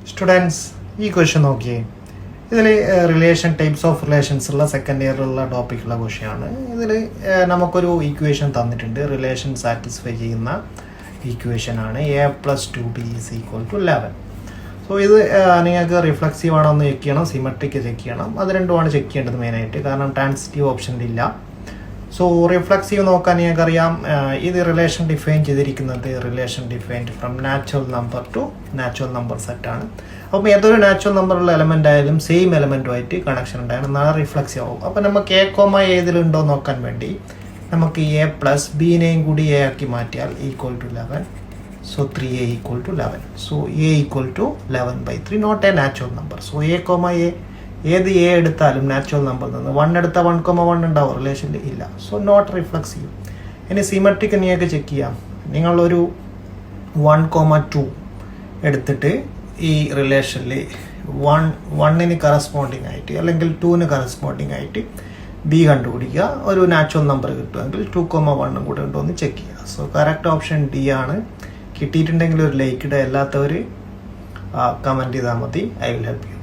Students ഈ question നോക്കിയേ. ഇതിൽ റിലേഷൻ ടൈപ്സ് ഓഫ് റിലേഷൻസ് ഉള്ള സെക്കൻഡ് ഇയറിലുള്ള ടോപ്പിക്കുള്ള ക്വസ്റ്റ്യനാണ്. ഇതിൽ നമുക്കൊരു ഈക്വേഷൻ തന്നിട്ടുണ്ട്. റിലേഷൻ സാറ്റിസ്ഫൈ ചെയ്യുന്ന ഈക്വേഷൻ ആണ് a+2b = 11. സോ ഇത് നിങ്ങൾക്ക് റിഫ്ലക്സീവ് ആണോ എന്ന് ചെക്ക് ചെയ്യണം, സിമെട്രിക് ചെക്ക് ചെയ്യണം. അത് രണ്ടുമാണ് ചെക്ക് ചെയ്യേണ്ടത് മെയിനായിട്ട്, കാരണം ട്രാൻസിറ്റീവ് ഓപ്ഷനിലില്ല. സോ റിഫ്ലക്സീവ് നോക്കാൻ നിങ്ങൾക്കറിയാം, ഇത് റിലേഷൻ ഡിഫൈൻ ചെയ്തിരിക്കുന്നത് relation defined from natural number two natural number set ആണ്. അപ്പം ഏതൊരു നാച്ചുറൽ നമ്പറുള്ള എലമെൻ്റ് ആയാലും സെയിം എലമെൻറ്റുമായിട്ട് കണക്ഷൻ ഉണ്ടായാലും നാളെ റിഫ്ലക്സീവ് ആവും. അപ്പം നമുക്ക് a, ഏതിലുണ്ടോ നോക്കാൻ വേണ്ടി നമുക്ക് a+b കൂടി a ആക്കി മാറ്റിയാൽ =11. So 3a = 11. So a = 11/3, not a natural number. So a, ഏത് എ എടുത്താലും നാച്ചുറൽ നമ്പർ നിന്ന് 1 എടുത്താൽ 1,1 ഉണ്ടാവും, റിലേഷനിൽ ഇല്ല. So not reflexive. ഇനി സിമെട്രിക് നിങ്ങൾക്ക് ചെക്ക് ചെയ്യാം. നിങ്ങളൊരു 1,2 എടുത്തിട്ട് ഈ റിലേഷനിൽ 1ന് കറസ്പോണ്ടിങ് ആയിട്ട് അല്ലെങ്കിൽ 2ന് കറസ്പോണ്ടിങ് ആയിട്ട് ബി കണ്ടുപിടിക്കുക. ഒരു നാച്ചുറൽ നമ്പർ കിട്ടുമെങ്കിൽ 2,1 കൂടെ ഉണ്ടോ എന്ന് ചെക്ക് ചെയ്യുക. സോ കറക്റ്റ് ഓപ്ഷൻ ഡി ആണ്. കിട്ടിയിട്ടുണ്ടെങ്കിൽ ഒരു ലൈക്ക് ഇടുക, അല്ലാത്തവർ കമൻറ്റ് ചെയ്താൽ മതി. I will help you.